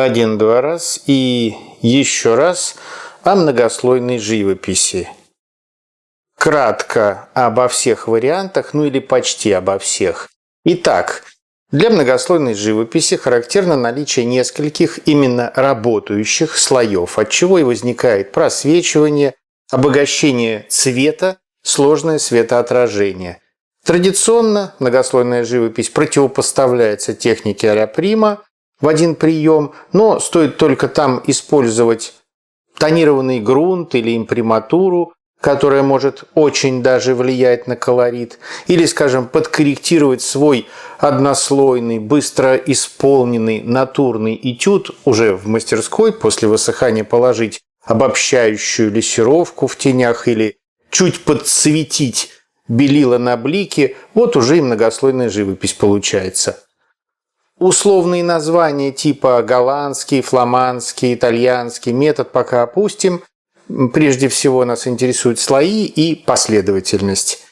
Один-два раз и еще раз о многослойной живописи. Кратко обо всех вариантах, ну или почти обо всех. Итак, для многослойной живописи характерно наличие нескольких именно работающих слоев, от чего и возникает просвечивание, обогащение цвета, сложное светоотражение. Традиционно многослойная живопись противопоставляется технике а-ля прима в один прием, но стоит только там использовать тонированный грунт или имприматуру, которая может очень даже влиять на колорит, или, скажем, подкорректировать свой однослойный, быстро исполненный натурный этюд уже в мастерской, после высыхания положить обобщающую лессировку в тенях или чуть подсветить белила на блике, вот уже и многослойная живопись получается. Условные названия типа голландский, фламандский, итальянский метод пока опустим. Прежде всего нас интересуют слои и последовательность.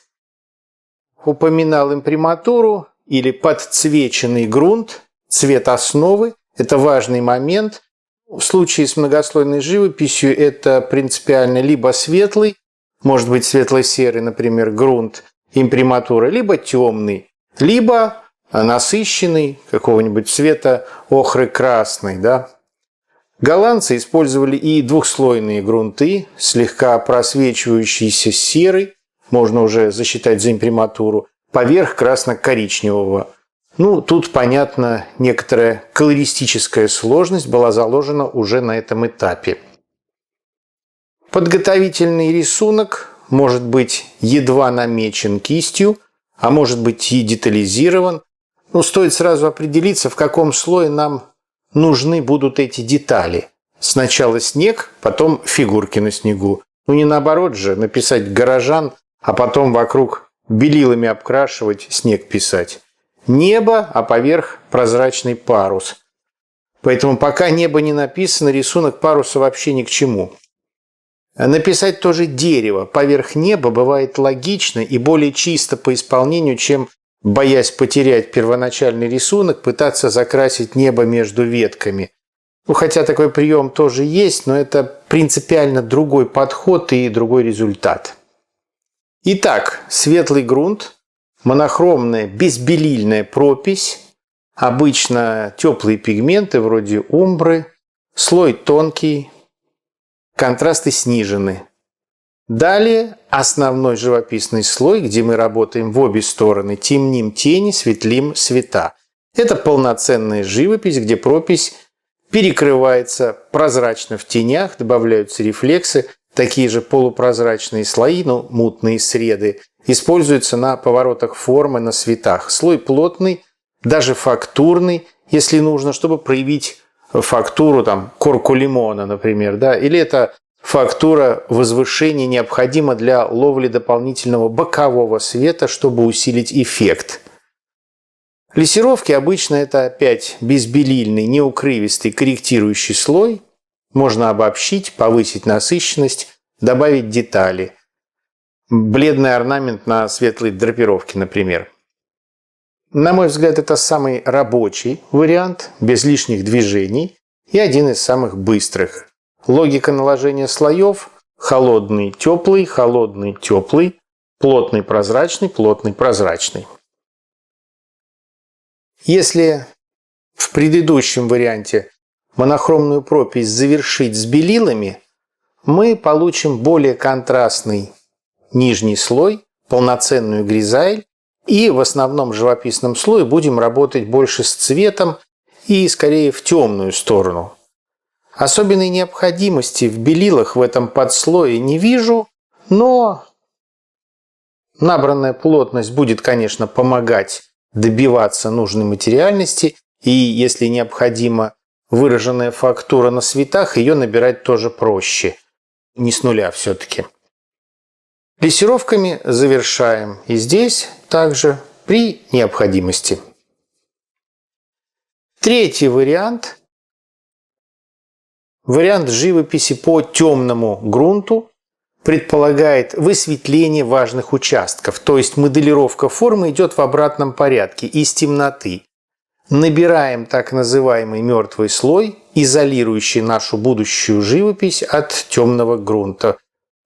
Упоминал имприматуру или подцвеченный грунт, цвет основы. Это важный момент. В случае с многослойной живописью это принципиально либо светлый, может быть светло-серый, например, грунт имприматуры, либо темный, либо насыщенный, какого-нибудь цвета охры-красный, да. Голландцы использовали и двухслойные грунты, слегка просвечивающийся серый, можно уже засчитать за имприматуру, поверх красно-коричневого. Ну, тут, понятно, некоторая колористическая сложность была заложена уже на этом этапе. Подготовительный рисунок может быть едва намечен кистью, а может быть и детализирован. Но стоит сразу определиться, в каком слое нам нужны будут эти детали. Сначала снег, потом фигурки на снегу. Ну не наоборот же, написать горожан, а потом вокруг белилами обкрашивать, снег писать. Небо, а поверх прозрачный парус. Поэтому пока небо не написано, рисунок паруса вообще ни к чему. Написать тоже дерево поверх неба бывает логично и более чисто по исполнению, чем, боясь потерять первоначальный рисунок, пытаться закрасить небо между ветками. Ну, хотя такой прием тоже есть, но это принципиально другой подход и другой результат. Итак, светлый грунт, монохромная безбелильная пропись, обычно теплые пигменты вроде умбры, слой тонкий, контрасты снижены. Далее основной живописный слой, где мы работаем в обе стороны, темним тени, светлим цвета. Это полноценная живопись, где пропись перекрывается прозрачно в тенях, добавляются рефлексы, такие же полупрозрачные слои, но мутные среды, используются на поворотах формы, на светах. Слой плотный, даже фактурный, если нужно, чтобы проявить фактуру там, корку лимона, например, да, или это фактура возвышения необходима для ловли дополнительного бокового света, чтобы усилить эффект. Лессировки обычно это опять безбелильный, неукрывистый корректирующий слой. Можно обобщить, повысить насыщенность, добавить детали. Бледный орнамент на светлой драпировке, например. На мой взгляд, это самый рабочий вариант, без лишних движений и один из самых быстрых. Логика наложения слоев – холодный, теплый, плотный, прозрачный. Если в предыдущем варианте монохромную пропись завершить с белилами, мы получим более контрастный нижний слой, полноценную гризаль, и в основном живописном слое будем работать больше с цветом и скорее в темную сторону. Особенной необходимости в белилах в этом подслое не вижу, но набранная плотность будет, конечно, помогать добиваться нужной материальности, и если необходима выраженная фактура на светах, ее набирать тоже проще, не с нуля все-таки. Лессировками завершаем и здесь также при необходимости. Третий вариант. Вариант живописи по темному грунту предполагает высветление важных участков, то есть моделировка формы идет в обратном порядке, из темноты. набираем так называемый мертвый слой, изолирующий нашу будущую живопись от темного грунта,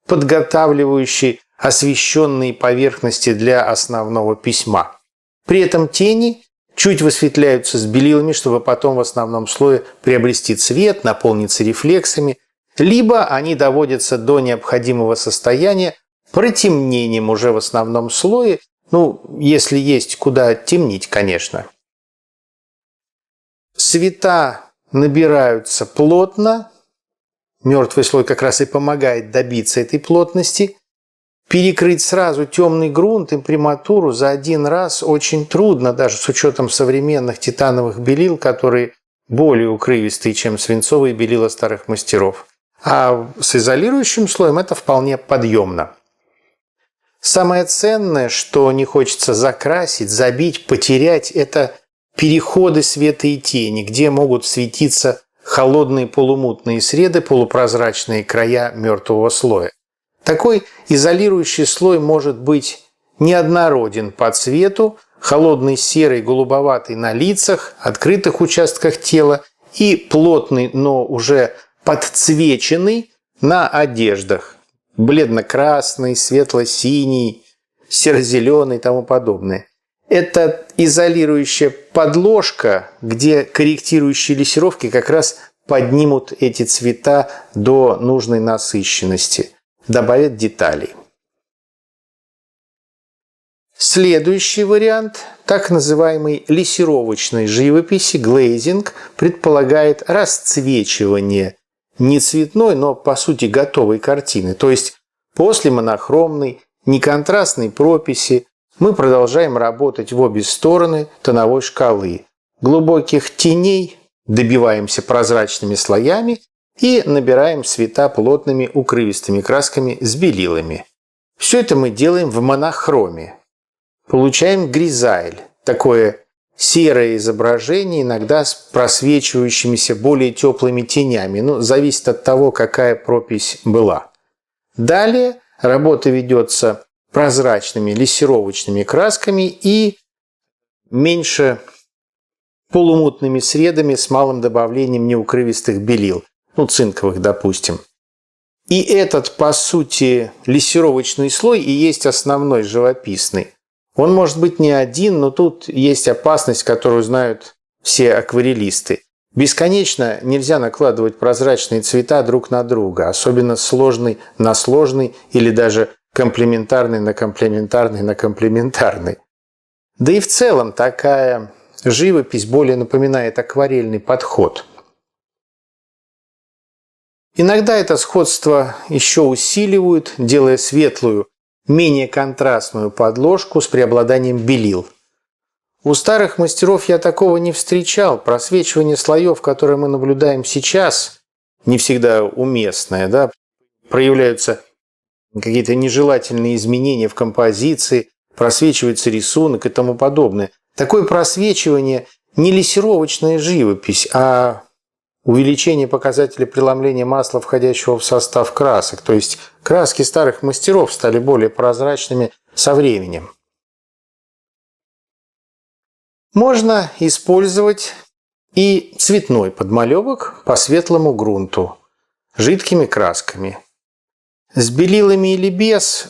подготавливающий освещенные поверхности для основного письма. При этом тени чуть высветляются с белилами, чтобы потом в основном слое приобрести цвет, наполниться рефлексами, либо они доводятся до необходимого состояния протемнением уже в основном слое, если есть куда темнить, конечно. Цвета набираются плотно, мертвый слой как раз и помогает добиться этой плотности. Перекрыть сразу темный грунт, имприматуру за один раз очень трудно, даже с учетом современных титановых белил, которые более укрывистые, чем свинцовые белила старых мастеров. А с изолирующим слоем это вполне подъемно. Самое ценное, что не хочется закрасить, забить, потерять, это переходы света и тени, где могут светиться холодные полумутные среды, полупрозрачные края мертвого слоя. Такой изолирующий слой может быть неоднороден по цвету, холодный серый, голубоватый на лицах, открытых участках тела и плотный, но уже подцвеченный на одеждах. Бледно-красный, светло-синий, серо-зеленый и тому подобное. Это изолирующая подложка, где корректирующие лессировки как раз поднимут эти цвета до нужной насыщенности. Добавят деталей. Следующий вариант, так называемой лессировочной живописи, глейзинг, предполагает расцвечивание не цветной, но по сути готовой картины. То есть после монохромной, неконтрастной прописи мы продолжаем работать в обе стороны тоновой шкалы. Глубоких теней добиваемся прозрачными слоями и набираем цвета плотными укрывистыми красками с белилами. Все это мы делаем в монохроме. Получаем гризаль, такое серое изображение, иногда с просвечивающимися более теплыми тенями. Зависит от того, какая пропись была. Далее работа ведется прозрачными лессировочными красками и меньше полумутными средами с малым добавлением неукрывистых белил. Цинковых, допустим. И этот, по сути, лессировочный слой и есть основной живописный. Он может быть не один, но тут есть опасность, которую знают все акварелисты. Бесконечно нельзя накладывать прозрачные цвета друг на друга, особенно сложный на сложный или даже комплементарный на комплементарный на комплементарный. Да и в целом такая живопись более напоминает акварельный подход. Иногда это сходство еще усиливают, делая светлую, менее контрастную подложку с преобладанием белил. У старых мастеров я такого не встречал. Просвечивание слоев, которое мы наблюдаем сейчас, не всегда уместное. Проявляются какие-то нежелательные изменения в композиции, просвечивается рисунок и тому подобное. Такое просвечивание не лессировочная живопись, а увеличение показателя преломления масла, входящего в состав красок. То есть краски старых мастеров стали более прозрачными со временем. Можно использовать и цветной подмалевок по светлому грунту, жидкими красками. С белилами или без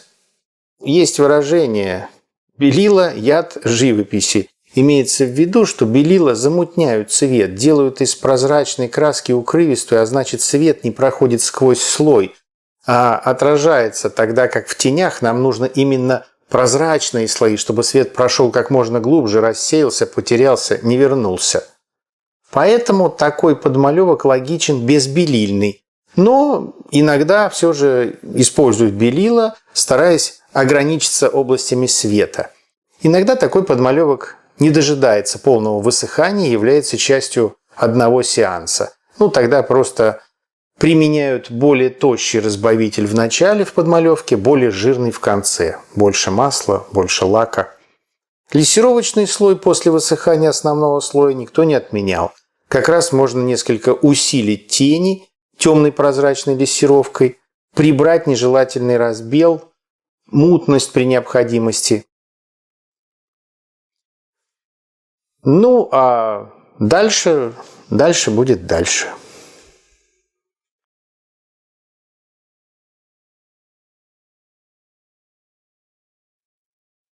есть выражение «белила – яд живописи». Имеется в виду, что белила замутняют цвет, делают из прозрачной краски укрывистую, а значит цвет не проходит сквозь слой, а отражается, тогда как в тенях нам нужно именно прозрачные слои, чтобы свет прошел как можно глубже, рассеялся, потерялся, не вернулся. Поэтому такой подмалевок логичен безбелильный, но иногда все же используют белила, стараясь ограничиться областями света. Иногда такой подмалевок не дожидается полного высыхания и является частью одного сеанса. Тогда просто применяют более тощий разбавитель в начале в подмалевке, более жирный в конце. Больше масла, больше лака. Лессировочный слой после высыхания основного слоя никто не отменял. Как раз можно несколько усилить тени темной прозрачной лессировкой, прибрать нежелательный разбел, мутность при необходимости. Ну, а дальше будет дальше.